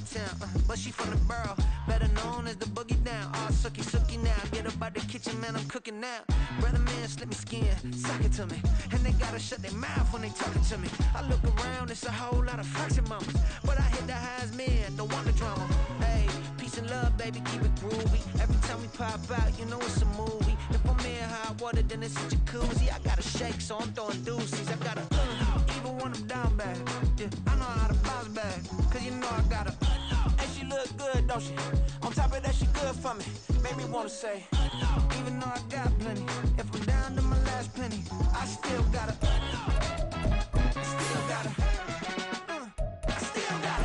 town, but she from the borough, better known as the boogie down. All sookie now, get up out the kitchen, man, I'm cooking now. Brother man, slip me skin, suck it to me, and they gotta shut their mouth when they talking to me. I look around, it's a whole lot of flexing mamas, but I hit the highs, man, don't want the drama. Hey, peace and love, baby, keep it groovy. Every time we pop out, you know it's a movie. If I'm in hot water, then it's a jacuzzi. I gotta shake, so I'm throwing deuces. I gotta even when I'm down bad. Yeah, I know how to bounce back, cause you know I gotta. And she look good, don't she? On top of that, she good for me. Made me wanna say, even though I got plenty, if I'm down to my last penny, I still gotta. I still gotta. I still gotta.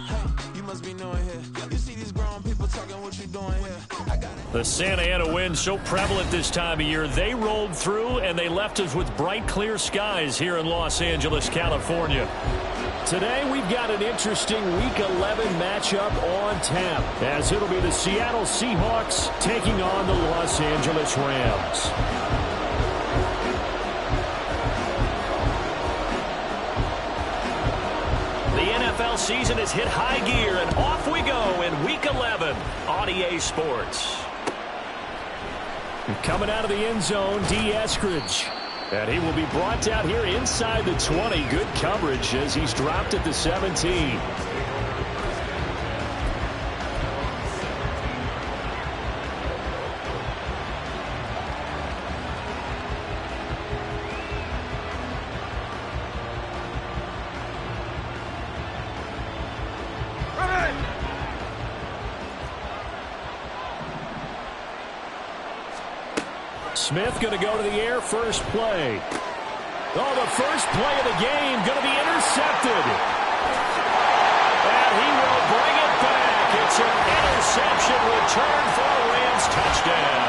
Hey, you must be knowing here. You see these grown people talking, what you doing here? I got it. The Santa Ana wind so prevalent this time of year. They rolled through, and they left us with bright, clear skies here in Los Angeles, California. Today, we've got an interesting Week 11 matchup on tap, as it'll be the Seattle Seahawks taking on the Los Angeles Rams. The NFL season has hit high gear, and off we go in Week 11 on EA Sports. Coming out of the end zone, D. Eskridge. And he will be brought down here inside the 20. Good coverage as he's dropped at the 17. Smith going to go to the air, first play. Oh, the first play of the game going to be intercepted. And he will bring it back. It's an interception return for a Rams touchdown.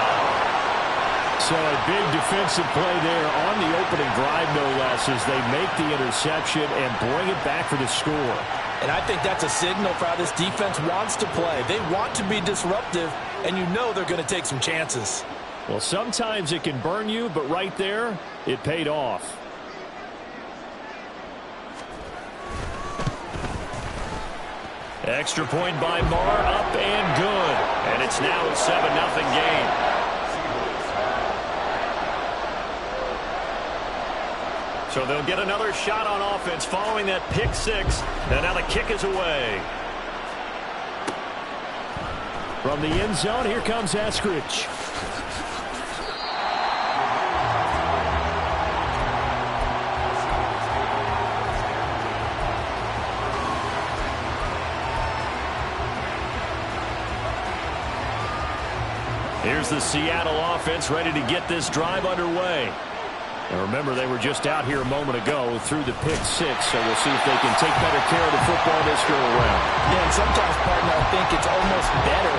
So a big defensive play there on the opening drive, no less, as they make the interception and bring it back for the score. And I think that's a signal for how this defense wants to play. They want to be disruptive, and you know they're going to take some chances. Well, sometimes it can burn you, but right there, it paid off. Extra point by Marr, up and good. And it's now a 7-0 game. So they'll get another shot on offense following that pick six. And now the kick is away. From the end zone, here comes Eskridge. Here's the Seattle offense ready to get this drive underway. And remember, they were just out here a moment ago through the pick six, so we'll see if they can take better care of the football this go around. Yeah, and sometimes, partner, I think it's almost better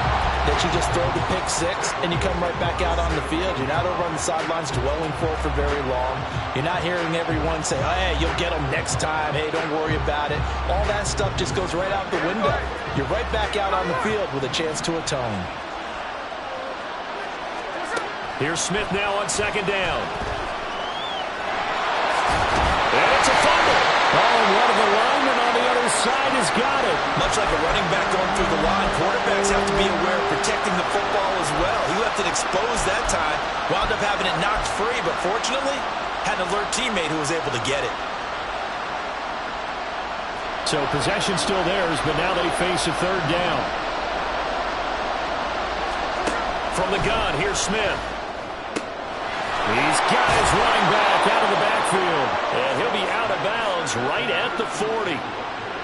that you just throw the pick six and you come right back out on the field. You're not over on the sidelines dwelling for it for very long. You're not hearing everyone say, oh, hey, you'll get them next time. Hey, don't worry about it. All that stuff just goes right out the window. You're right back out on the field with a chance to atone. Here's Smith now on second down. And it's a fumble. Oh, and one of the linemen on the other side has got it. Much like a running back going through the line, quarterbacks have to be aware of protecting the football as well. He left it exposed that time, wound up having it knocked free, but fortunately, had an alert teammate who was able to get it. So possession still theirs, but now they face a third down. From the gun, here's Smith. He's got his running back out of the backfield. And he'll be out of bounds right at the 40.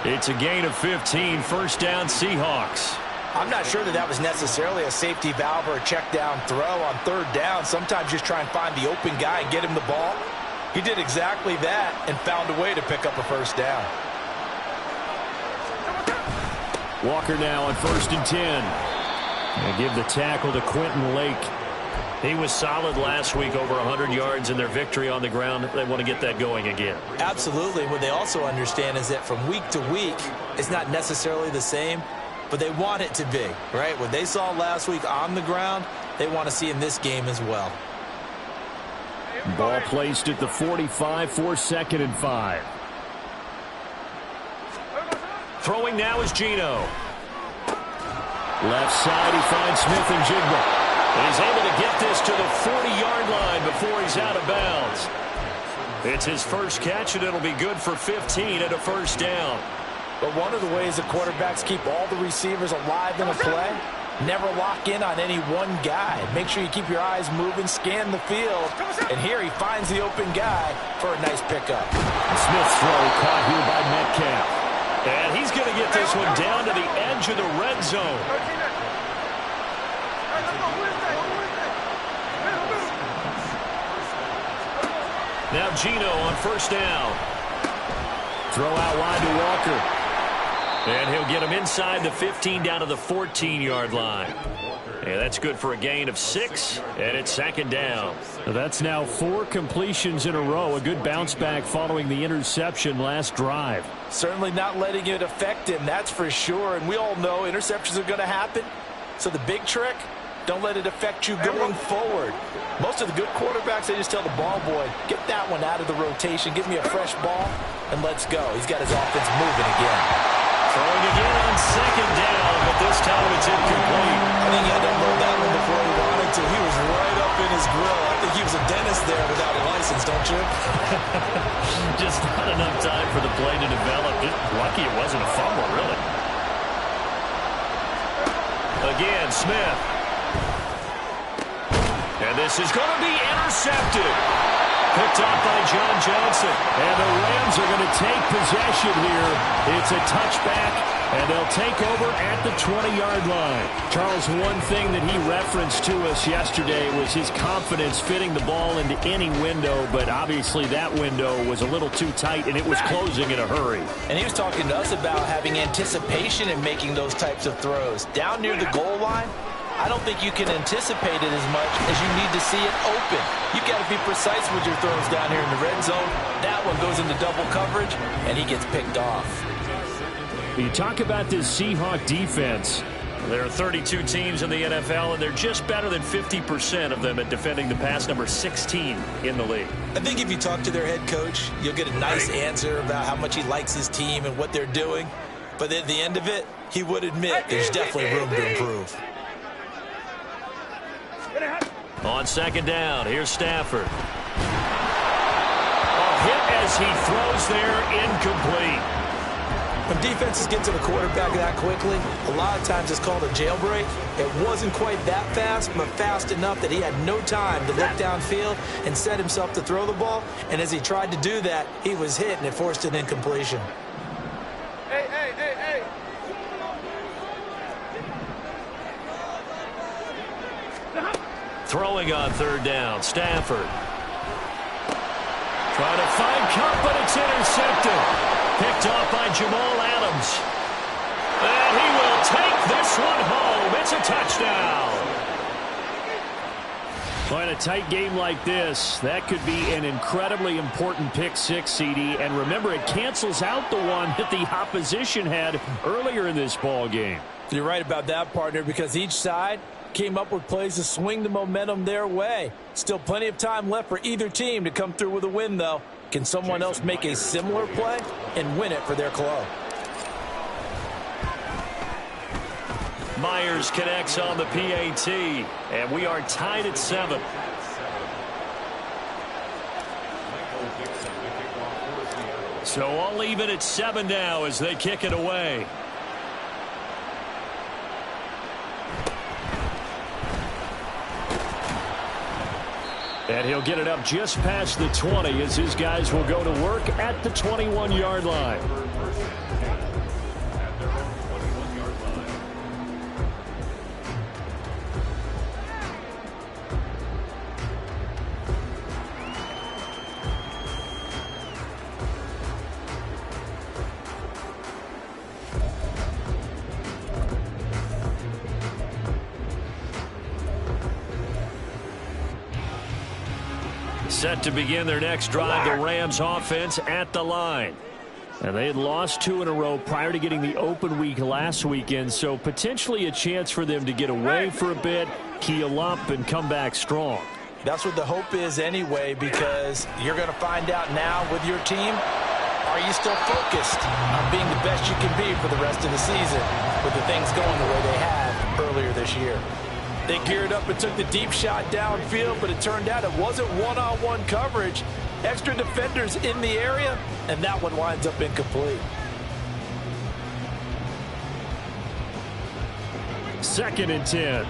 It's a gain of 15, first down Seahawks. I'm not sure that was necessarily a safety valve or a check down throw on third down. Sometimes just try and find the open guy and get him the ball. He did exactly that and found a way to pick up a first down. Walker now on 1st and 10. They give the tackle to Quentin Lake. He was solid last week, over 100 yards in their victory on the ground. They want to get that going again. Absolutely. What they also understand is that from week to week, it's not necessarily the same, but they want it to be, right? What they saw last week on the ground, they want to see in this game as well. Ball placed at the 45 for 2nd and 5. Throwing now is Geno. Left side, he finds Smith and Jigba. And he's able to get this to the 40-yard line before he's out of bounds. It's his first catch, and it'll be good for 15 and a first down. But one of the ways that quarterbacks keep all the receivers alive in a play, never lock in on any one guy. Make sure you keep your eyes moving, scan the field. And here he finds the open guy for a nice pickup. Smith's throw caught here by Metcalf. And he's going to get this one down to the edge of the red zone. Now Geno on first down. Throw out wide to Walker. And he'll get him inside the 15 down to the 14-yard line. And that's good for a gain of 6, and it's 2nd down. That's now 4 completions in a row. A good bounce back following the interception last drive. Certainly not letting it affect him, that's for sure. And we all know interceptions are going to happen. So the big trick, don't let it affect you going forward. Most of the good quarterbacks, they just tell the ball boy, get that one out of the rotation, give me a fresh ball, and let's go. He's got his offense moving again. Throwing again on 2nd down, but this time it's incomplete. I think he had to load that one before he wanted to. He was right up in his grill. I think he was a dentist there without a license, don't you? Just not enough time for the play to develop. Just lucky it wasn't a fumble, really. Again, Smith. And this is going to be intercepted. Picked off by John Johnson. And the Rams are going to take possession here. It's a touchback, and they'll take over at the 20-yard line. Charles, one thing that he referenced to us yesterday was his confidence fitting the ball into any window, but obviously that window was a little too tight, and it was closing in a hurry. And he was talking to us about having anticipation in making those types of throws. Down near the goal line, I don't think you can anticipate it as much as you need to see it open. You've got to be precise with your throws down here in the red zone. That one goes into double coverage, and he gets picked off. You talk about this Seahawk defense. There are 32 teams in the NFL, and they're just better than 50% of them at defending the pass, number 16 in the league. I think if you talk to their head coach, you'll get a nice answer about how much he likes his team and what they're doing. But at the end of it, he would admit there's definitely room to improve. On 2nd down, here's Stafford. A hit as he throws there, incomplete. When defenses get to the quarterback that quickly, a lot of times it's called a jailbreak. It wasn't quite that fast, but fast enough that he had no time to look downfield and set himself to throw the ball. And as he tried to do that, he was hit, and it forced an incompletion. Hey. Throwing on 3rd down, Stafford. Trying to find Cup, but it's intercepted. Picked off by Jamal Adams. And he will take this one home. It's a touchdown. Well, in a tight game like this, that could be an incredibly important pick 6, CD. And remember, it cancels out the one that the opposition had earlier in this ball game. You're right about that, partner, because each side came up with plays to swing the momentum their way. Still plenty of time left for either team to come through with a win, though. Can someone else make a similar play and win it for their club? Myers connects on the PAT, and we are tied at 7. So I'll leave it at 7 now as they kick it away. And he'll get it up just past the 20 as his guys will go to work at the 21-yard line. Set to begin their next drive, the Rams offense at the line. And they had lost 2 in a row prior to getting the open week last weekend, so potentially a chance for them to get away for a bit, keel up, and come back strong. That's what the hope is anyway, because you're going to find out now with your team, are you still focused on being the best you can be for the rest of the season with the things going the way they have earlier this year? They geared up and took the deep shot downfield, but it turned out it wasn't one-on-one coverage. Extra defenders in the area, and that one winds up incomplete. 2nd and 10.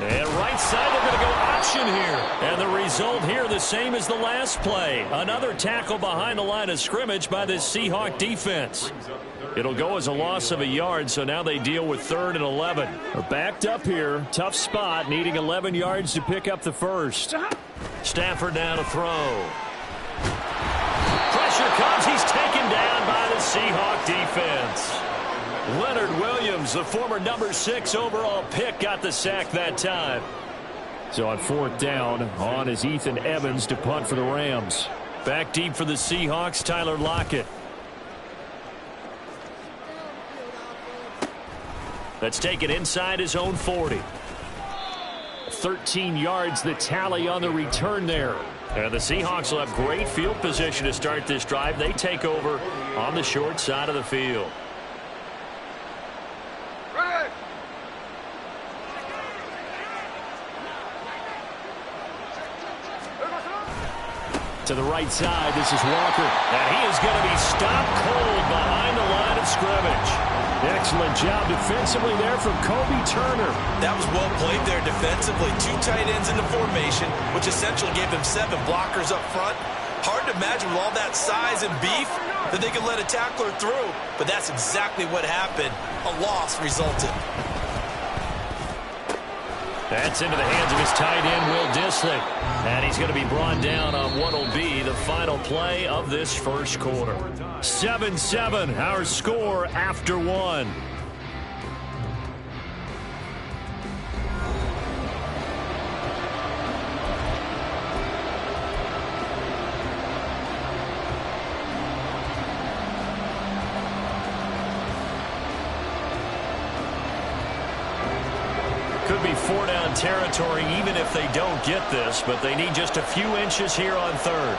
And right side, they're going to go option here. And the result here, the same as the last play. Another tackle behind the line of scrimmage by this Seahawk defense. It'll go as a loss of a yard, so now they deal with 3rd and 11. They're backed up here. Tough spot, needing 11 yards to pick up the first. Stafford now to throw. Pressure comes. He's taken down by the Seahawk defense. Leonard Williams, the former number 6 overall pick, got the sack that time. So on 4th down, on is Ethan Evans to punt for the Rams. Back deep for the Seahawks, Tyler Lockett. Let's take it inside his own 40. 13 yards, the tally on the return there. And the Seahawks will have great field position to start this drive. They take over on the short side of the field. To the right side, this is Walker. And he is going to be stopped cold behind the line of scrimmage. Excellent job defensively there from Kobe Turner. That was well played there defensively. 2 tight ends in the formation, which essentially gave them 7 blockers up front. Hard to imagine with all that size and beef that they could let a tackler through. But that's exactly what happened. A loss resulted. That's into the hands of his tight end, Will Dissly. And he's going to be brought down on what will be the final play of this first quarter. 7-7, our score after 1. Could be 4-down territory even if they don't get this, but they need just a few inches here on 3rd.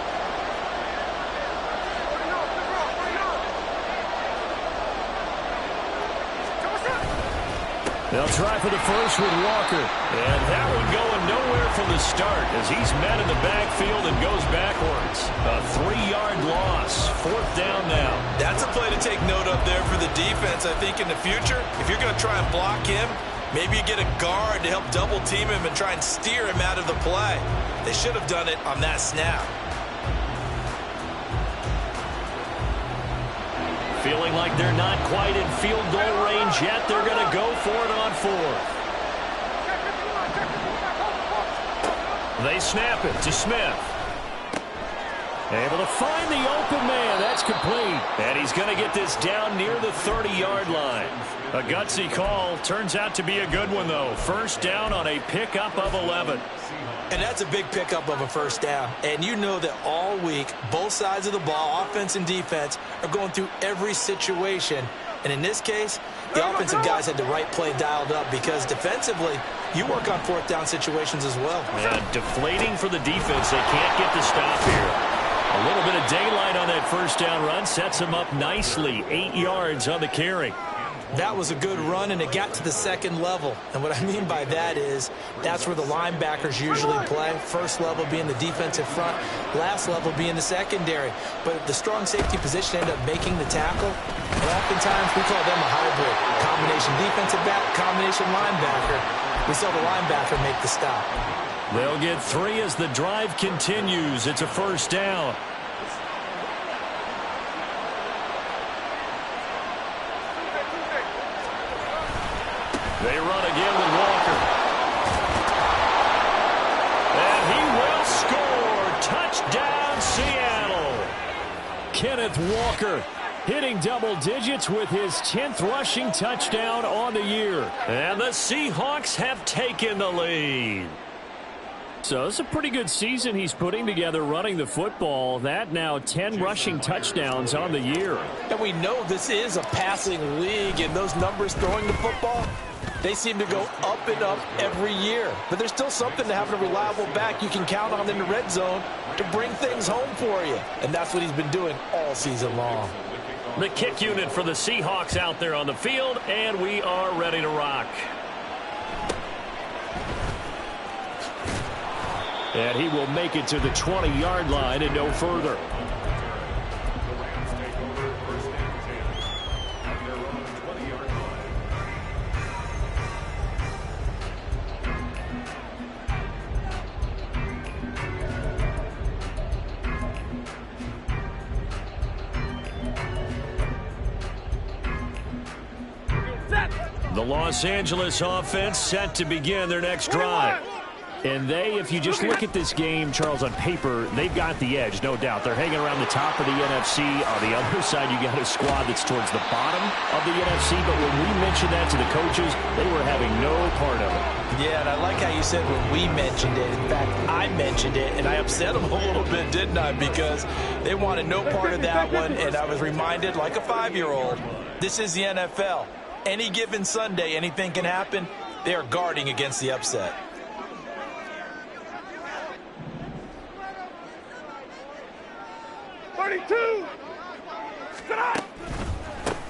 They'll try for the first with Walker. And that one going nowhere from the start as he's met in the backfield and goes backwards. A 3-yard loss. 4th down now. That's a play to take note of there for the defense. I think in the future, if you're going to try and block him, maybe you get a guard to help double team him and try and steer him out of the play. They should have done it on that snap. Feeling like they're not quite in field goal range yet. They're going to go for it on 4th. They snap it to Smith. Able to find the open man. That's complete. And he's going to get this down near the 30-yard line. A gutsy call. Turns out to be a good one, though. 1st down on a pickup of 11. And that's a big pickup of a 1st down. And you know that all week, both sides of the ball, offense and defense, are going through every situation. And in this case, the offensive guys had the right play dialed up because defensively, you work on 4th down situations as well. And deflating for the defense. They can't get the stop here. A little bit of daylight on that 1st down run sets them up nicely. 8 yards on the carry. That was a good run, and it got to the 2nd level. And what I mean by that is that's where the linebackers usually play. 1st level being the defensive front, last level being the secondary. But the strong safety position ended up making the tackle. And oftentimes we call them a hybrid. Combination defensive back, combination linebacker. We saw the linebacker make the stop. They'll get 3 as the drive continues. It's a 1st down. They run again with Walker. And he will score. Touchdown, Seattle. Kenneth Walker hitting double digits with his 10th rushing touchdown on the year. And the Seahawks have taken the lead. So it's a pretty good season he's putting together running the football. That now 10 rushing touchdowns on the year. And we know this is a passing league, and those numbers throwing the football, they seem to go up and up every year. But there's still something to having a reliable back you can count on in the red zone to bring things home for you. And that's what he's been doing all season long. The kick unit for the Seahawks out there on the field, and we are ready to rock. And he will make it to the 20-yard line and no further. The Los Angeles offense set to begin their next drive. And if you just look at this game, Charles, on paper, they've got the edge, no doubt. They're hanging around the top of the NFC. On the other side, you got a squad that's towards the bottom of the NFC. But when we mentioned that to the coaches, they were having no part of it. Yeah, and I like how you said when we mentioned it. In fact, I mentioned it, and I upset them a little bit, didn't I? Because they wanted no part of that one, and I was reminded, like a 5-year-old, this is the NFL. Any given Sunday, anything can happen. They are guarding against the upset.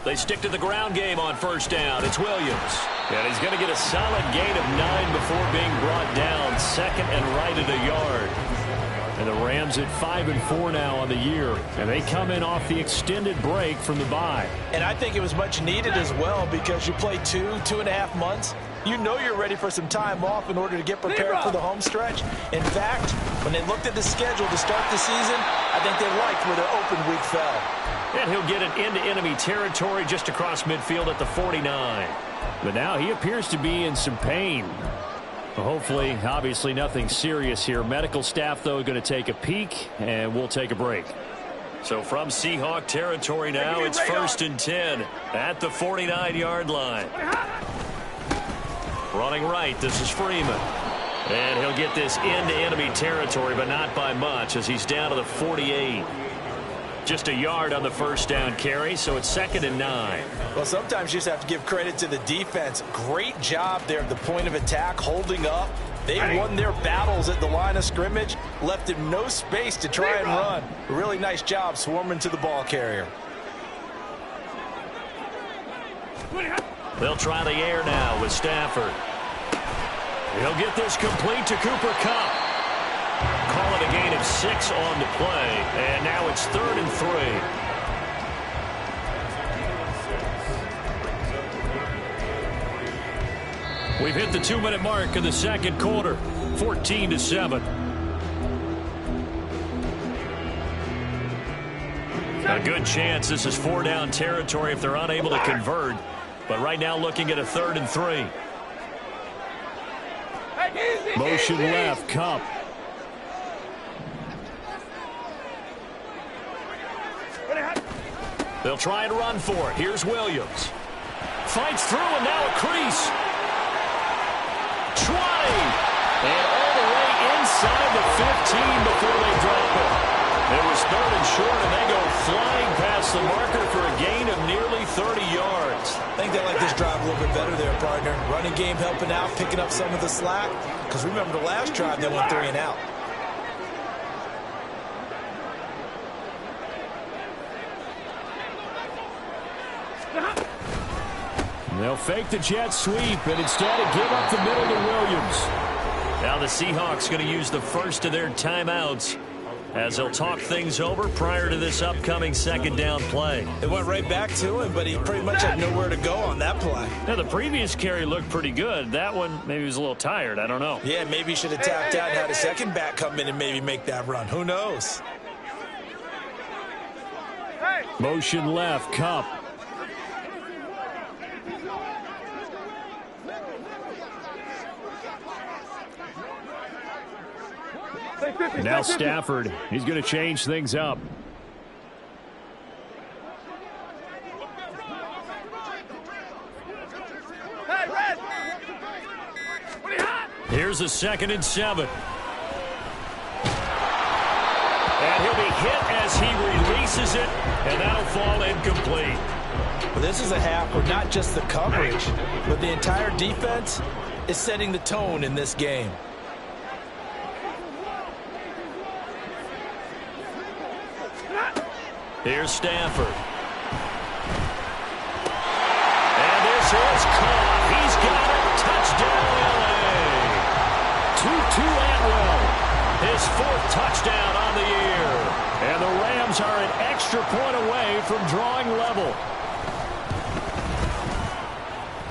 They stick to the ground game on first down. It's Williams. And he's going to get a solid gain of 9 before being brought down. Second and right at a yard. And the Rams at 5-4 now on the year. And they come in off the extended break from the bye. And I think it was much needed as well because you play 2.5 months. You know you're ready for some time off in order to get prepared for the home stretch. In fact, when they looked at the schedule to start the season, I think they liked where their open week fell. And he'll get it into enemy territory just across midfield at the 49. But now he appears to be in some pain. Hopefully, obviously nothing serious here. Medical staff, though, going to take a peek, and we'll take a break. So from Seahawk territory now, it's 1st and 10 at the 49-yard line. Running right, this is Freeman. And he'll get this into enemy territory, but not by much as he's down to the 48. Just a yard on the first down carry, so it's 2nd and 9. Well, sometimes you just have to give credit to the defense. Great job there at the point of attack, holding up. They won their battles at the line of scrimmage, left him no space to try and run. A really nice job swarming to the ball carrier. They'll try the air now with Stafford. He'll get this complete to Cooper Kupp. Call it a gain of 6 on the play, and now it's 3rd and 3. We've hit the 2-minute mark in the second quarter, 14-7. A good chance this is 4-down territory if they're unable to convert. But right now looking at a 3rd and 3. Motion left, Kupp. They'll try and run for it. Here's Williams. Fights through, and now a crease. 20. And all the way inside the 15 before they drop it. It was 3rd and short, and they go flying past the marker for a gain of nearly 30 yards. I think they like this drive a little bit better there, partner. Running game helping out, picking up some of the slack. Because remember the last drive, they went 3 and out. They'll fake the jet sweep and instead give up the middle to Williams. Now the Seahawks going to use the first of their timeouts as they'll talk things over prior to this upcoming 2nd down play. It went right back to him, but he pretty much had nowhere to go on that play. Now, the previous carry looked pretty good. That one, maybe he was a little tired. I don't know. Yeah, maybe he should have tapped out and had a second back come in and maybe make that run. Who knows? Motion left, Kupp. Now Stafford, he's going to change things up. Here's a 2nd and 7. as he releases it, and that'll fall incomplete. Well, this is a half where not just the coverage, but the entire defense is setting the tone in this game. Here's Stafford. And this is caught. He's got it. Touchdown, L.A. Tutu Atwell, his 4th touchdown on the year. And the Rams are an extra point away from drawing level.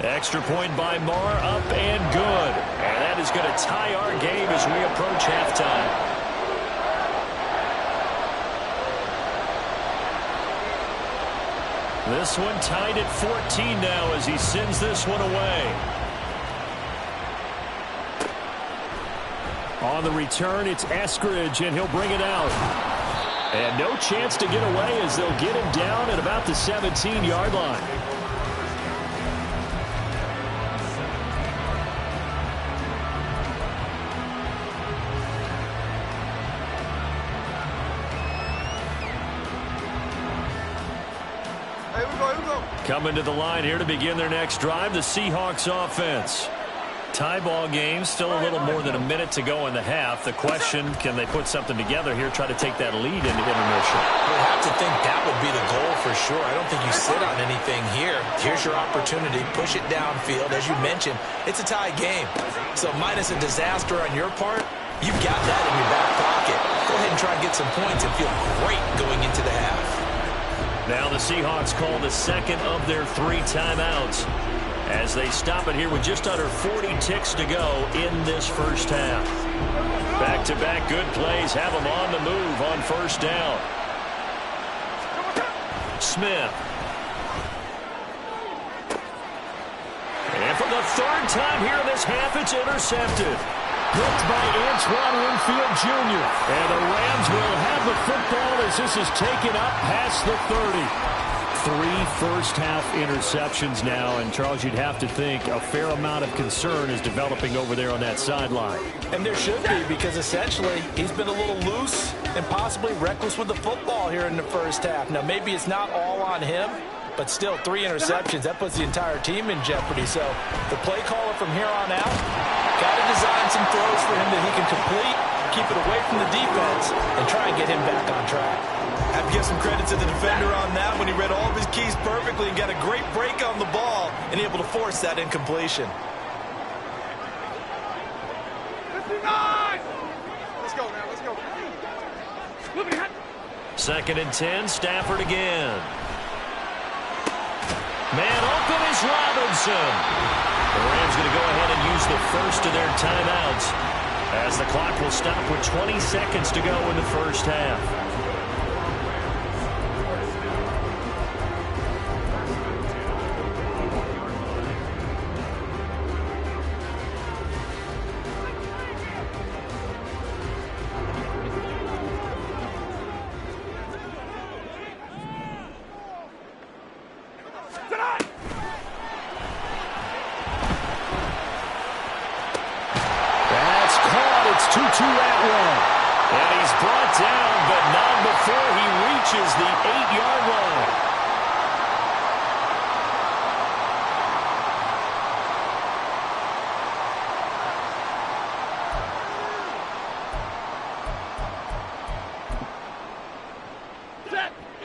Extra point by Marr, up and good. And that is going to tie our game as we approach halftime. This one tied at 14 now as he sends this one away. On the return, it's Eskridge, and he'll bring it out. And no chance to get away as they'll get him down at about the 17-yard line. Coming to the line here to begin their next drive, the Seahawks offense. Tie ball game, still a little more than a minute to go in the half. The question, can they put something together here, try to take that lead into intermission? I would have to think that would be the goal for sure. I don't think you sit on anything here. Here's your opportunity. Push it downfield. As you mentioned, it's a tie game. So minus a disaster on your part, you've got that in your back pocket. Go ahead and try and get some points and feel great going into the half. Now the Seahawks call the second of their 3 timeouts as they stop it here with just under 40 ticks to go in this first half. Back-to-back good plays have them on the move on first down. Smith. And for the 3rd time here in this half, it's intercepted. Picked by Antoine Winfield Jr. And the Rams will have the football as this is taken up past the 30. 3 first-half interceptions now, and Charles, you'd have to think a fair amount of concern is developing over there on that sideline. And there should be, because essentially he's been a little loose and possibly reckless with the football here in the first half. Now, maybe it's not all on him, but still 3 interceptions. That puts the entire team in jeopardy. So the play caller from here on out got to design some throws for him that he can complete, keep it away from the defense, and try and get him back on track. I have to give some credit to the defender on that when he read all of his keys perfectly and got a great break on the ball and able to force that incompletion. 59! Let's go, man. Let's go. 2nd and 10, Stafford again. Man open is Robinson. The Rams going to go ahead and use the first of their timeouts as the clock will stop with 20 seconds to go in the first half. Tutu Atwell. And he's brought down, but not before he reaches the 8-yard line.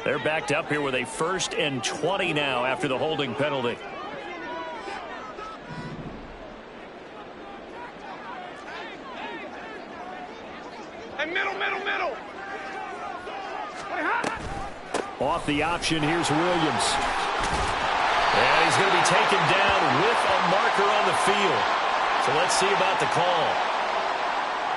They're backed up here with a 1st and 20 now after the holding penalty. Middle. Off the option, here's Williams. And he's going to be taken down with a marker on the field. So let's see about the call.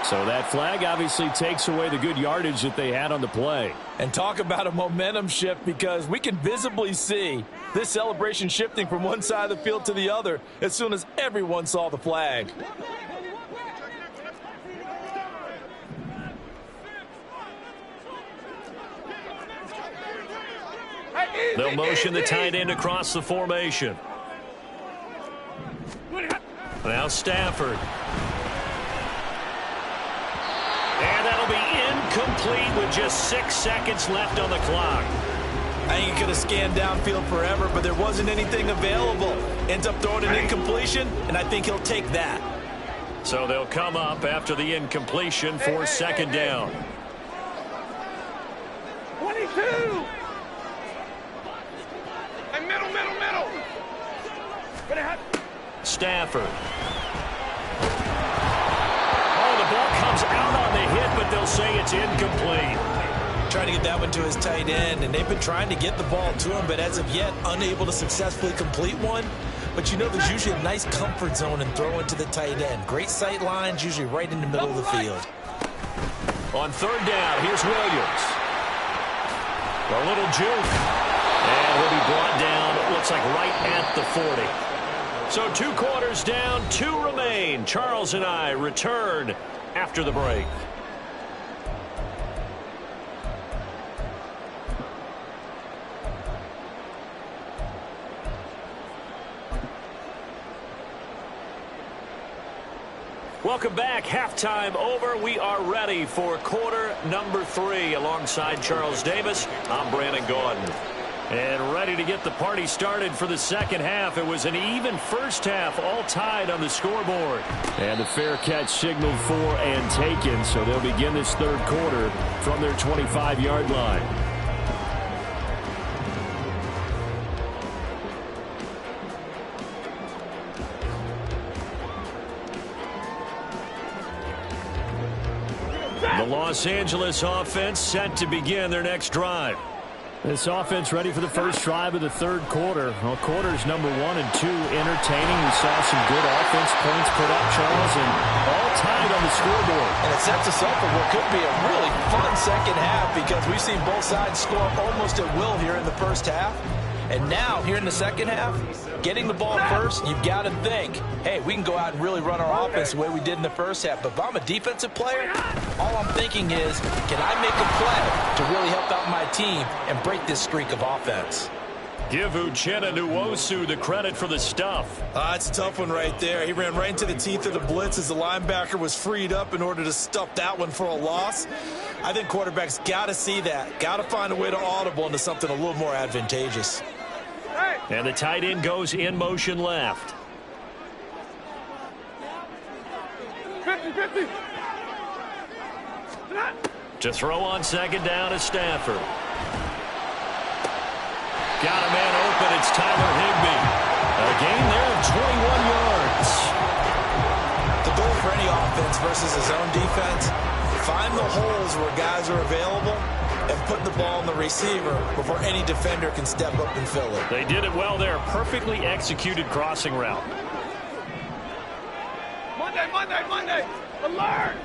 So that flag obviously takes away the good yardage that they had on the play. And talk about a momentum shift, because we can visibly see this celebration shifting from one side of the field to the other as soon as everyone saw the flag. They'll motion the tight end across the formation. Now Stafford. And that'll be incomplete with just 6 seconds left on the clock. I think he could have scanned downfield forever, but there wasn't anything available. Ends up throwing an incompletion, and I think he'll take that. So they'll come up after the incompletion for second down. 22! Hey, middle. Stafford. Oh, the ball comes out on the hit, but they'll say it's incomplete. Trying to get that one to his tight end, and they've been trying to get the ball to him, but as of yet, unable to successfully complete one. But you know there's usually a nice comfort zone in throwing to the tight end. Great sight lines, usually right in the middle of the field. On third down, here's Williams. A little juke. And he'll be brought down, it looks like right at the 40. So 2 quarters down, 2 remain. Charles and I return after the break. Welcome back. Halftime over. We are ready for quarter number 3. Alongside Charles Davis, I'm Brandon Gordon. And ready to get the party started for the second half. It was an even first half, all tied on the scoreboard. And the fair catch signaled for and taken, so they'll begin this third quarter from their 25-yard line. The Los Angeles offense set to begin their next drive. This offense ready for the first drive of the third quarter. Well, quarters number 1 and 2 entertaining. We saw some good offense points put up, Charles, and all tied on the scoreboard. And it sets us up for what could be a really fun second half because we've seen both sides score almost at will here in the first half. And now, here in the second half, getting the ball first, you've got to think, hey, we can go out and really run our offense the way we did in the first half. But if I'm a defensive player, all I'm thinking is, can I make a play to really help out my team and break this streak of offense? Give Uchenna Nwosu the credit for the stuff. It's a tough one right there. He ran right into the teeth of the blitz as the linebacker was freed up in order to stuff that one for a loss. I think quarterbacks got to see that. Got to find a way to audible into something a little more advantageous. And the tight end goes in motion left. 50-50. To throw on second down is Stafford. Got a man open. It's Tyler Higbee. A gain there of 21 yards. The goal for any offense versus his own defense, find the holes where guys are available and put the ball in the receiver before any defender can step up and fill it. They did it well there. Perfectly executed crossing route. Monday. Alert!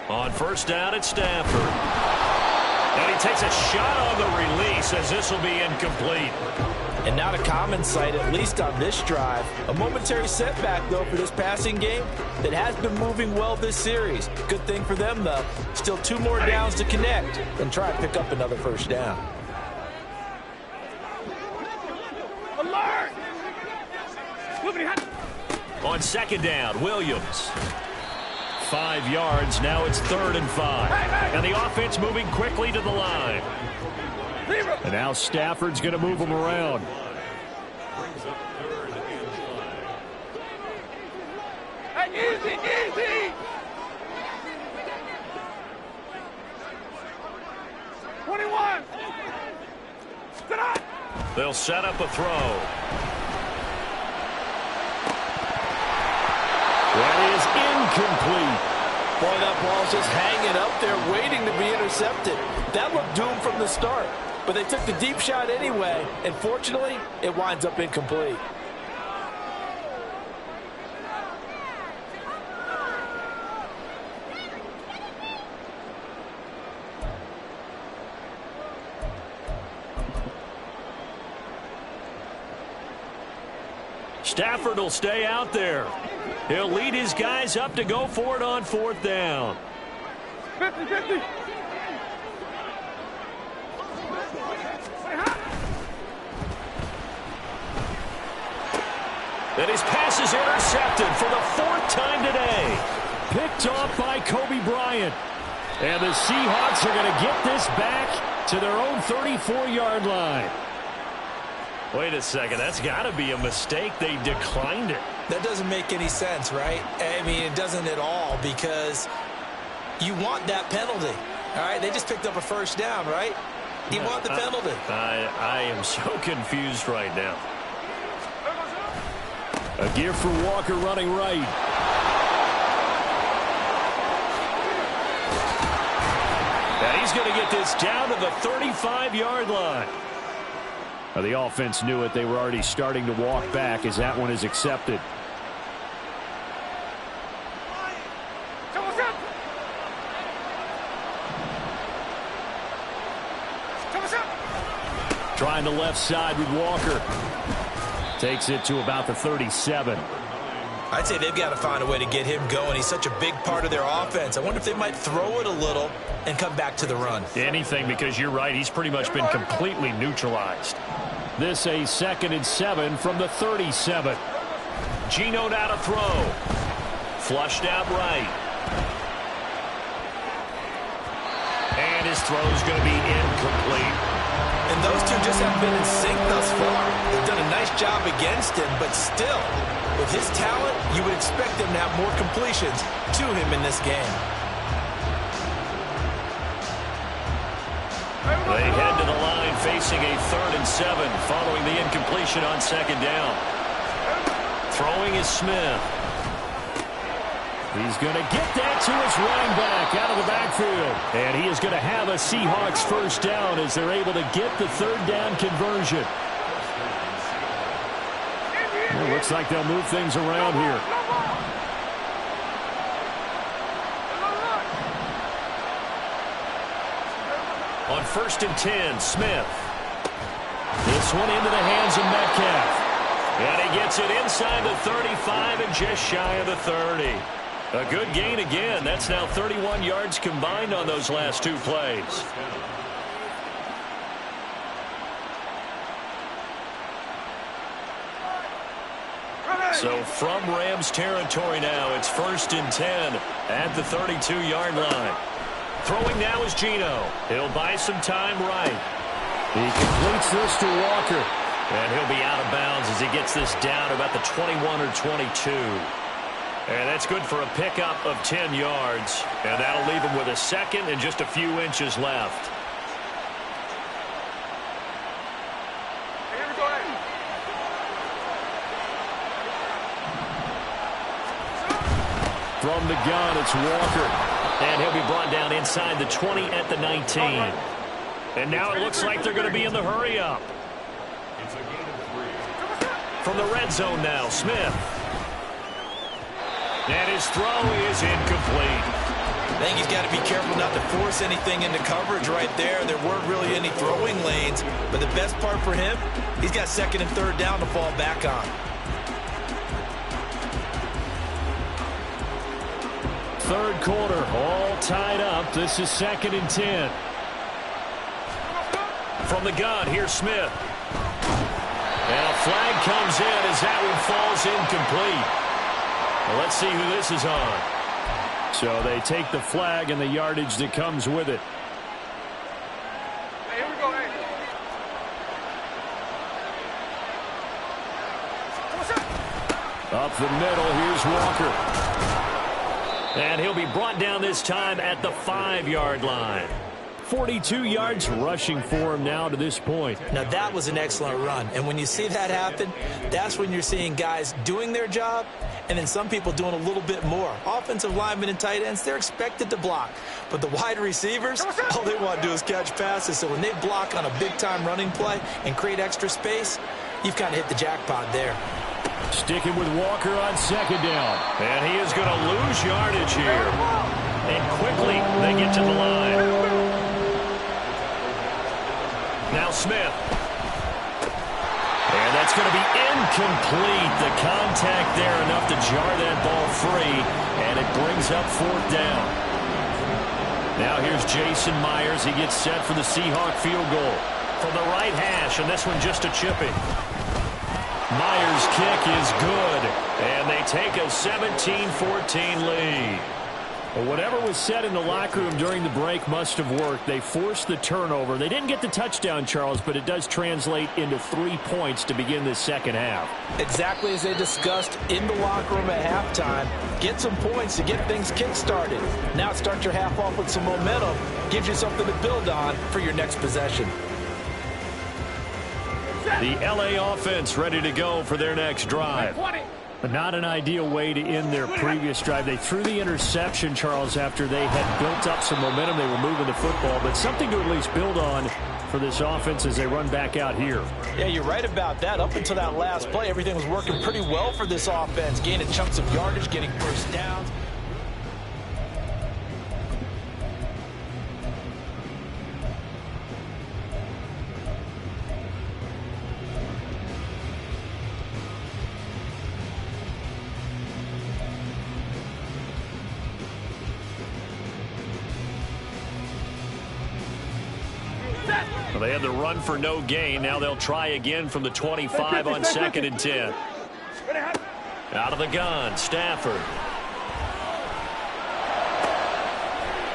On first down, it's Stafford. And he takes a shot on the release as this will be incomplete. And not a common sight, at least on this drive. A momentary setback, though, for this passing game that has been moving well this series. Good thing for them, though. Still 2 more downs to connect and try and pick up another first down. Alert! On second down, Williams. 5 yards. Now it's 3rd and 5. And the offense moving quickly to the line. And now Stafford's going to move him around. Easy. 21. They'll set up a throw. That is incomplete. Boy, that ball's just hanging up there waiting to be intercepted. That looked doomed from the start. But they took the deep shot anyway, and fortunately, it winds up incomplete. Stafford will stay out there. He'll lead his guys up to go for it on 4th down. 50-50. And his pass is intercepted for the 4th time today. picked off by Kobe Bryant. And the Seahawks are going to get this back to their own 34-yard line. Wait a second. That's got to be a mistake. They declined it. That doesn't make any sense, right? I mean, it doesn't at all, because you want that penalty. All right, they just picked up a first down, right? You want the penalty. I am so confused right now. A give for Walker running right. And he's going to get this down to the 35-yard line. Now, the offense knew it. They were already starting to walk back as that one is accepted. Trying the left side with Walker. Takes it to about the 37. I'd say they've got to find a way to get him going. He's such a big part of their offense. I wonder if they might throw it a little and come back to the run. Anything, because you're right. He's pretty much been completely neutralized. This a 2nd and 7 from the 37. Geno now to throw. Flushed out right. And his throw's going to be incomplete. And those two just haven't been in sync thus far. They've done a nice job against him, but still, with his talent, you would expect them to have more completions to him in this game. They head to the line facing a 3rd and 7 following the incompletion on 2nd down. Throwing is Smith. He's going to get that to his running back out of the backfield. And he is going to have a Seahawks first down as they're able to get the 3rd down conversion. Well, looks like they'll move things around here. On 1st and 10, Smith. This one into the hands of Metcalf. And he gets it inside the 35 and just shy of the 30. A good gain again. That's now 31 yards combined on those last 2 plays. So from Rams territory now, it's 1st and 10 at the 32-yard line. Throwing now is Geno. He'll buy some time right. He completes this to Walker. And he'll be out of bounds as he gets this down about the 21 or 22. And that's good for a pickup of 10 yards. And that'll leave him with a 2nd and just a few inches left. From the gun, it's Walker. And he'll be brought down inside the 20 at the 19. And now it looks like they're going to be in the hurry-up. From the red zone now, Smith. And his throw is incomplete. I think he's got to be careful not to force anything into coverage right there. There weren't really any throwing lanes. But the best part for him, he's got 2nd and 3rd down to fall back on. 3rd quarter, all tied up. This is 2nd and 10. From the gun, here's Smith. And a flag comes in as that one falls incomplete. Well, let's see who this is on. So they take the flag and the yardage that comes with it. Hey, here we go, hey. Up the middle, here's Walker. And he'll be brought down this time at the 5-yard line. 42 yards rushing for him now to this point. Now, that was an excellent run. And when you see that happen, that's when you're seeing guys doing their job and then some people doing a little bit more. Offensive linemen and tight ends, they're expected to block. But the wide receivers, all they want to do is catch passes. So when they block on a big-time running play and create extra space, you've kind of hit the jackpot there. Sticking with Walker on 2nd down. And he is going to lose yardage here. And quickly they get to the line. Now Smith. And that's going to be incomplete. The contact there enough to jar that ball free. And it brings up 4th down. Now here's Jason Myers. He gets set for the Seahawk field goal. From the right hash, and this one just a chipping. Myers' kick is good. And they take a 17-14 lead. Well, whatever was said in the locker room during the break must have worked. They forced the turnover. They didn't get the touchdown, Charles, but it does translate into 3 points to begin this second half. Exactly as they discussed in the locker room at halftime. Get some points to get things kick-started. Now start your half off with some momentum. Gives you something to build on for your next possession. The LA offense ready to go for their next drive. But not an ideal way to end their previous drive. They threw the interception, Charles, after they had built up some momentum. They were moving the football, but something to at least build on for this offense as they run back out here. Yeah, you're right about that. Up until that last play, everything was working pretty well for this offense. Gaining chunks of yardage, getting first downs. Well, they had the run for no gain. Now they'll try again from the 25 on 2nd and 10. Out of the gun, Stafford.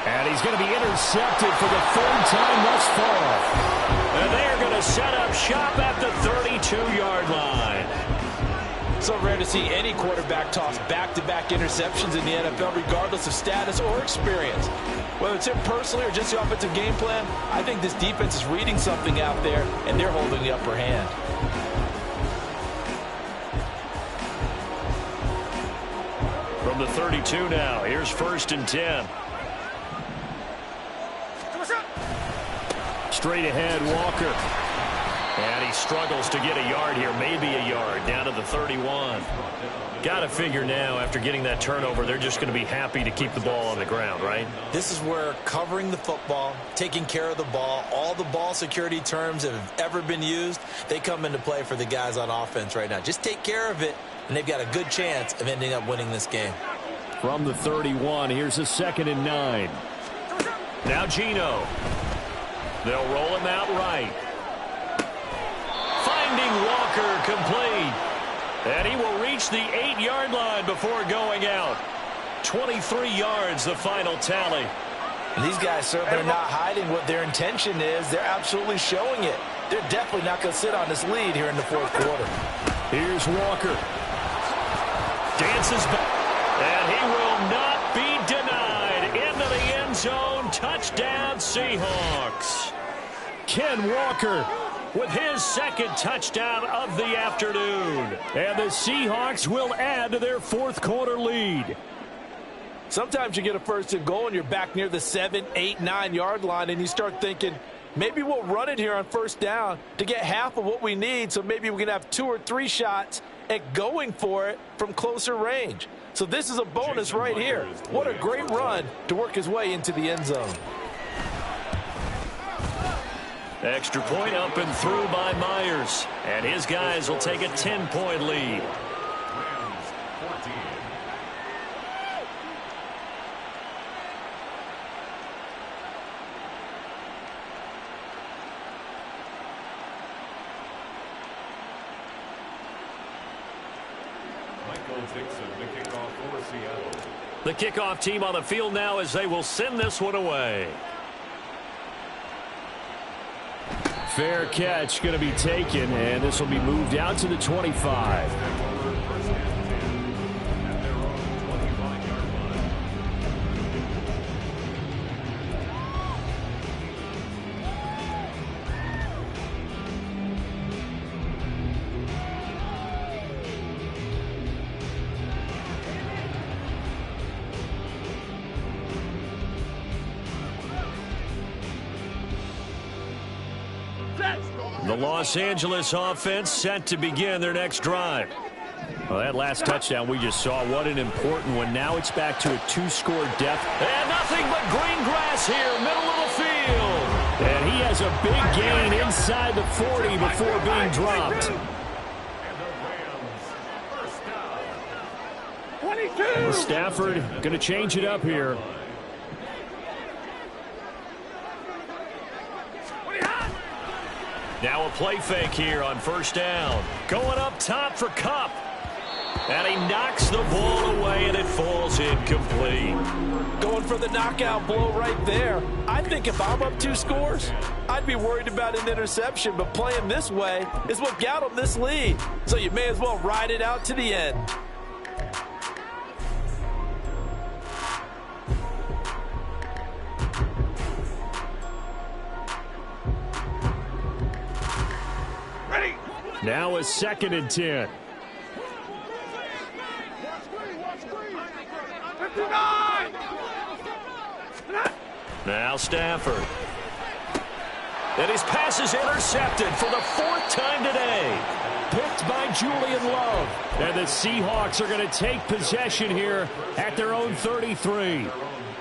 And he's going to be intercepted for the 3rd time thus far. And they are going to set up shop at the 32-yard line. So rare to see any quarterback toss back-to-back interceptions in the NFL, regardless of status or experience. Whether it's him personally or just the offensive game plan, I think this defense is reading something out there, and they're holding the upper hand. From the 32 now, here's 1st and 10. Straight ahead, Walker. And he struggles to get a yard here, maybe a yard, down to the 31. Got to figure now, after getting that turnover, they're just going to be happy to keep the ball on the ground, right? This is where covering the football, taking care of the ball, all the ball security terms that have ever been used, they come into play for the guys on offense right now. Just take care of it, and they've got a good chance of ending up winning this game. From the 31, here's a 2nd and 9. Now Geno. They'll roll him out right. Finding Walker complete. And he will reach the 8-yard line before going out. 23 yards, the final tally. And these guys certainly are not hiding what their intention is. They're absolutely showing it. They're definitely not going to sit on this lead here in the 4th quarter. Here's Walker. Dances back. And he will not be denied. Into the end zone. Touchdown, Seahawks. Ken Walker with his 2nd touchdown of the afternoon. And the Seahawks will add to their 4th quarter lead. Sometimes you get a 1st and goal and you're back near the 7, 8, 9-yard line, and you start thinking, maybe we'll run it here on 1st down to get half of what we need, so maybe we can have 2 or 3 shots at going for it from closer range. So this is a bonus right here. What a great run to work his way into the end zone. Extra point up and through by Myers. And his guys will take a 10-point lead. The kickoff team on the field now as they will send this one away. Fair catch going to be taken, and this will be moved out to the 25. The Los Angeles offense set to begin their next drive. Well, that last touchdown we just saw, what an important one. Now it's back to a 2-score deficit. And nothing but green grass here, middle of the field. And he has a big gain inside the 40 before being dropped. 22. Stafford going to change it up here. Now a play fake here on 1st down. Going up top for Kupp. And he knocks the ball away, and it falls incomplete. Going for the knockout blow right there. I think if I'm up 2 scores, I'd be worried about an interception, but playing this way is what got him this lead. So you may as well ride it out to the end. Ready. Now a 2nd and 10. 59. Now Stafford. And his pass is intercepted for the 4th time today. Picked by Julian Love. And the Seahawks are going to take possession here at their own 33.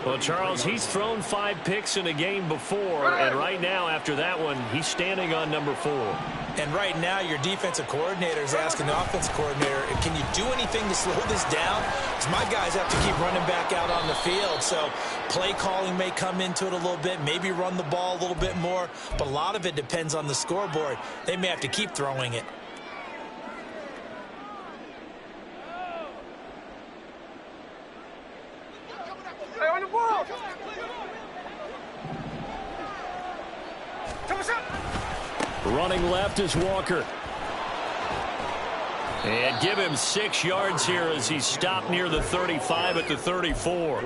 Well, Charles, he's thrown 5 picks in a game before, and right now, after that one, he's standing on number 4. And right now, your defensive coordinator is asking the offensive coordinator, can you do anything to slow this down? Because my guys have to keep running back out on the field. So play calling may come into it a little bit, maybe run the ball a little bit more, but a lot of it depends on the scoreboard. They may have to keep throwing it. Stay on the ball. Come on, up. Running left is Walker. And give him 6 yards here as he's stopped near the 35 at the 34.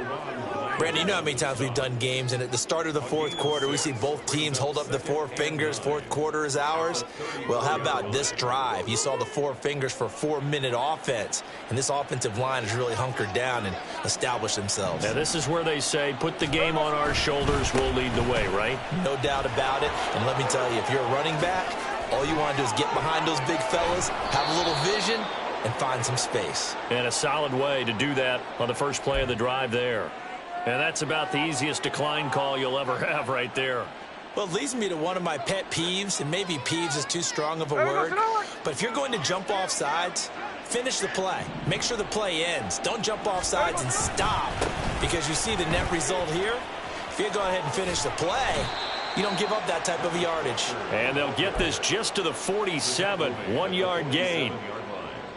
Brandon, you know how many times we've done games, and at the start of the 4th quarter, we see both teams hold up the 4 fingers, 4th quarter is ours. Well, how about this drive? You saw the 4 fingers for 4-minute offense, and this offensive line has really hunkered down and established themselves. Now, this is where they say, put the game on our shoulders, we'll lead the way, right? No doubt about it, and let me tell you, if you're a running back, all you want to do is get behind those big fellas, have a little vision, and find some space. And a solid way to do that on the first play of the drive there. And that's about the easiest decline call you'll ever have right there. Well, it leads me to one of my pet peeves, and maybe peeves is too strong of a word, but if you're going to jump off sides, finish the play. Make sure the play ends. Don't jump off sides and stop, because you see the net result here. If you go ahead and finish the play, you don't give up that type of yardage. And they'll get this just to the 47, 1-yard gain.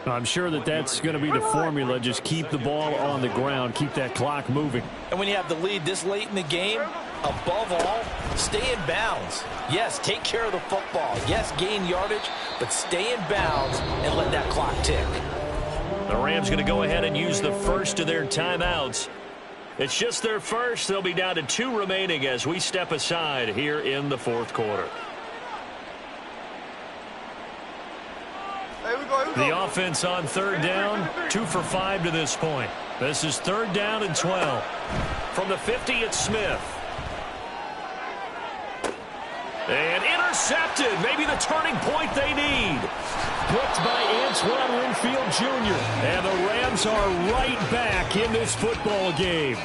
I'm sure that that's going to be the formula. Just keep the ball on the ground. Keep that clock moving. And when you have the lead this late in the game, above all, stay in bounds. Yes, take care of the football. Yes, gain yardage, but stay in bounds and let that clock tick. The Rams going to go ahead and use the first of their timeouts. It's just their first. They'll be down to 2 remaining as we step aside here in the 4th quarter. The offense on 3rd down, 2 for 5 to this point. This is 3rd down and 12. From the 50, it's Smith. And intercepted. Maybe the turning point they need. Picked by Antoine Winfield Jr. And the Rams are right back in this football game.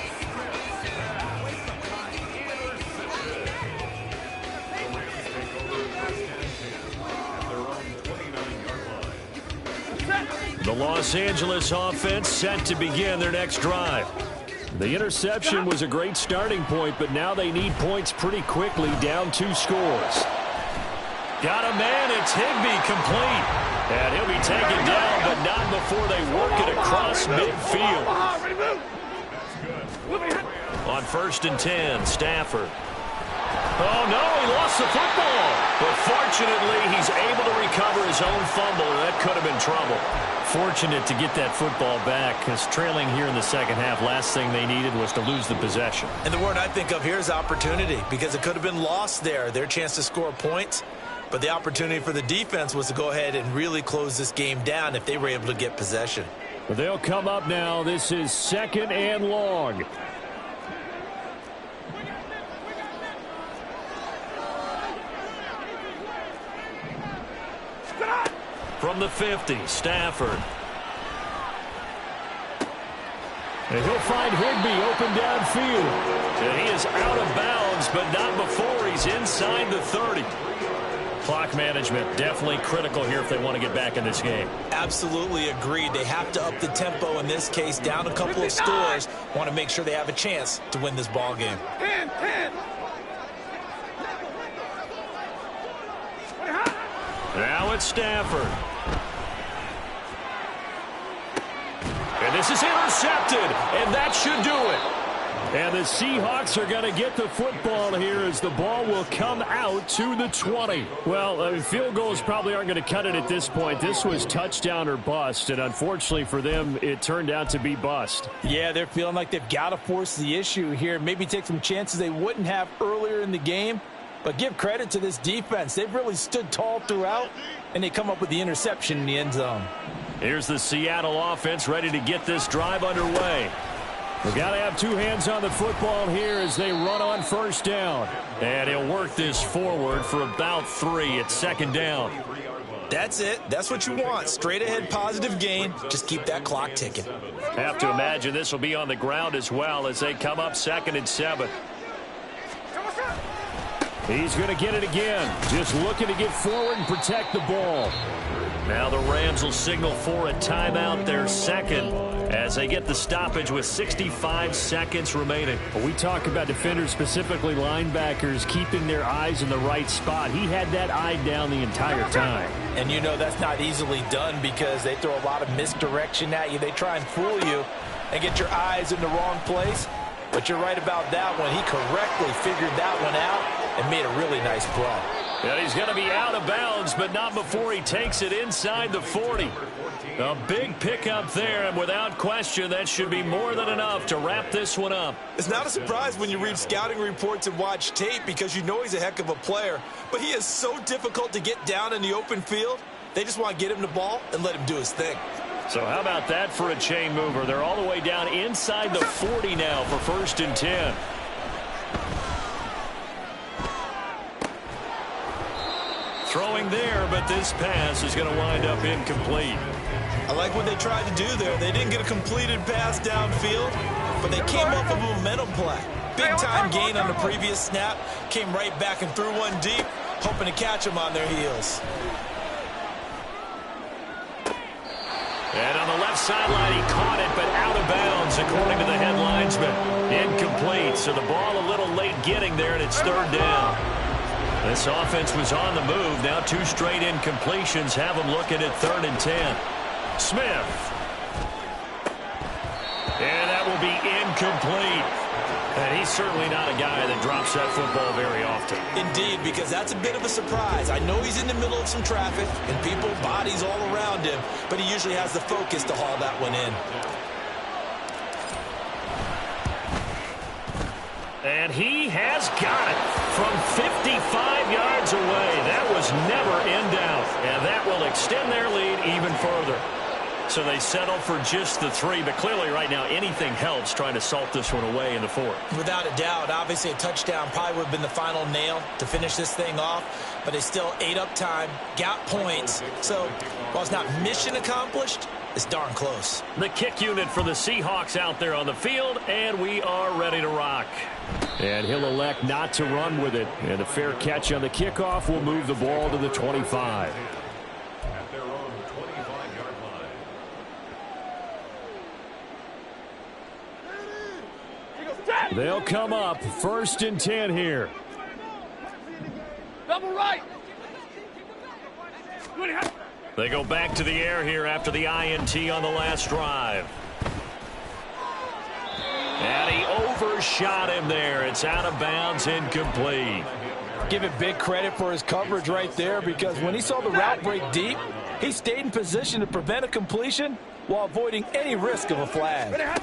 The Los Angeles offense set to begin their next drive. The interception was a great starting point, but now they need points pretty quickly, down 2 scores. Got a man, it's Higbee, complete. And he'll be taken down, but not before they work it across midfield. On 1st and 10, Stafford. Oh, no, he lost the football. But fortunately, he's able to recover his own fumble, and that could have been trouble. Fortunate to get that football back, because trailing here in the 2nd half, last thing they needed was to lose the possession. And the word I think of here is opportunity, because it could have been lost there, their chance to score points. But the opportunity for the defense was to go ahead and really close this game down if they were able to get possession. They'll come up now. This is 2nd and long. From the 50, Stafford. And he'll find Higbee open downfield. And he is out of bounds, but not before he's inside the 30. Clock management definitely critical here if they want to get back in this game. Absolutely agreed. They have to up the tempo in this case, down a couple of scores. Want to make sure they have a chance to win this ball game. 10. Now it's Stafford. And this is intercepted, and that should do it. And the Seahawks are going to get the football here as the ball will come out to the 20. Well, field goals probably aren't going to cut it at this point. This was touchdown or bust, and unfortunately for them, it turned out to be bust. Yeah, they're feeling like they've got to force the issue here. Maybe take some chances they wouldn't have earlier in the game. But give credit to this defense. They've really stood tall throughout, and they come up with the interception in the end zone. Here's the Seattle offense ready to get this drive underway. We've got to have two hands on the football here as they run on first down. And he'll work this forward for about 3. It's second down. That's it. That's what you want. Straight ahead positive gain. Just keep that clock ticking. Have to imagine this will be on the ground as well as they come up 2nd and 7. He's going to get it again. Just looking to get forward and protect the ball. Now the Rams will signal for a timeout, their second, as they get the stoppage with 65 seconds remaining. We talk about defenders, specifically linebackers, keeping their eyes in the right spot. He had that eye down the entire time. And you know that's not easily done because they throw a lot of misdirection at you. They try and fool you and get your eyes in the wrong place. But you're right about that one. He correctly figured that one out and made a really nice play. And he's going to be out of bounds, but not before he takes it inside the 40. A big pickup there, and without question, that should be more than enough to wrap this one up. It's not a surprise when you read scouting reports and watch tape because you know he's a heck of a player. But he is so difficult to get down in the open field. They just want to get him the ball and let him do his thing. So how about that for a chain mover? They're all the way down inside the 40 now for 1st and 10. Throwing there, but this pass is going to wind up incomplete. I like what they tried to do there. They didn't get a completed pass downfield, but they came up with a momentum play. Big-time gain on the previous snap. Came right back and threw one deep, hoping to catch them on their heels. And on the left sideline, he caught it, but out of bounds, according to the head linesman. Incomplete, so the ball a little late getting there, and it's 3rd down. This offense was on the move. Now 2 straight incompletions have them looking at 3rd and 10. Smith. And that will be incomplete. And he's certainly not a guy that drops that football very often. Indeed, because that's a bit of a surprise. I know he's in the middle of some traffic and people, bodies all around him, but he usually has the focus to haul that one in. And he has got it from 55 yards away. That was never in doubt. And that will extend their lead even further. So they settle for just the 3, but clearly right now anything helps trying to salt this one away in the 4th. Without a doubt, obviously a touchdown probably would have been the final nail to finish this thing off, but they still ate up time, got points. So while it's not mission accomplished, it's darn close. The kick unit for the Seahawks out there on the field, and we are ready to rock. And he'll elect not to run with it. And a fair catch on the kickoff will move the ball to the 25. They'll come up 1st and 10 here. Double right. They go back to the air here after the INT on the last drive. And he overshot him there. It's out of bounds, incomplete. Give it big credit for his coverage right there because when he saw the route break deep, he stayed in position to prevent a completion while avoiding any risk of a flag.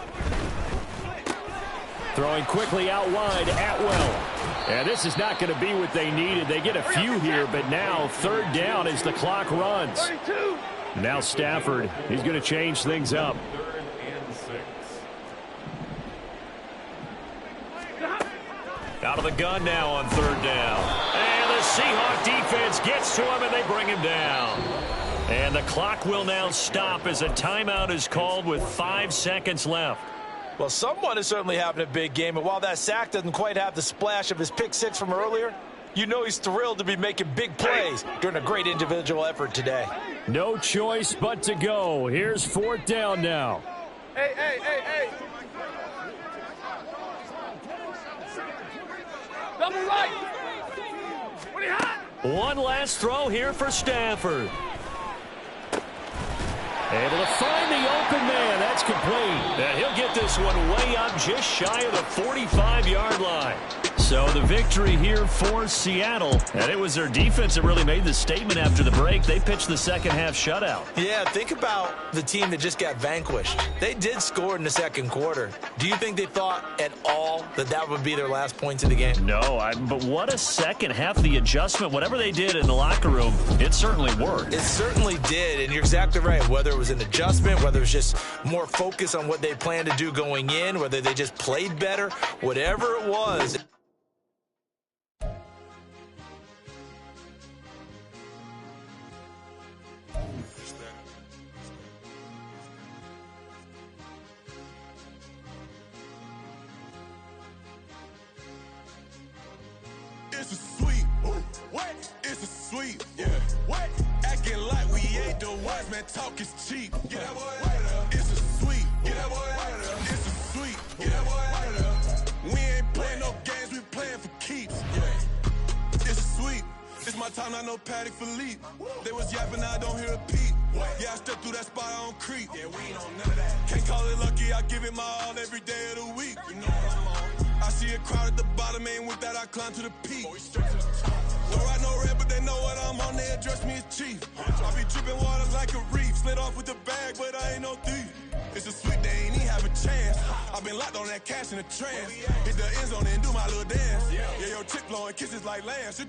Throwing quickly out wide, Atwell. And this is not going to be what they needed. They get a few here, but now 3rd down as the clock runs. Now Stafford, he's going to change things up. Out of the gun now on 3rd down. And the Seahawk defense gets to him, and they bring him down. And the clock will now stop as a timeout is called with 5 seconds left. Well, someone is certainly having a big game, and while that sack doesn't quite have the splash of his pick 6 from earlier, you know he's thrilled to be making big plays during a great individual effort today. No choice but to go. Here's 4th down now. Hey. Double right. What do you have? One last throw here for Stafford. Able to find the open man. That's complete. And he'll get this one way up just shy of the 45-yard line. So the victory here for Seattle. And it was their defense that really made the statement after the break. They pitched the second-half shutout. Yeah, think about the team that just got vanquished. They did score in the second quarter. Do you think they thought at all that that would be their last points of the game? No, but what a second half. The adjustment, whatever they did in the locker room, it certainly worked. It certainly did, and you're exactly right. Whether it was an adjustment, whether it was just more focus on what they planned to do going in, whether they just played better, whatever it was. It's a sweet. What? It's a sweet. Yeah. What? Acting like we ain't the ones, man. Talk is cheap. Get that boy right up. It's a sweet. Get that boy right up. It's a sweet. Get that boy right up. We ain't playing no games. We playing for keeps. Yeah. It's a sweet. It's my time, not no Patty Philippe. They was yapping, I don't hear a peep. Yeah, I step through that spot, I don't creep. Yeah, we ain't on none of that. Can't call it lucky, I give it my all every day of the week. You know what I'm on. I see a crowd at the bottom, and with that I climb to the peak. Don't ride no red, but they know what I'm on, they address me as chief. I be dripping water like a reef, slid off with the bag, but I ain't no thief. It's a sweet, they ain't even have a chance. I been locked on that cash in a trance. Hit the end zone and do my little dance. Yeah, your chick blowing kisses like lambs.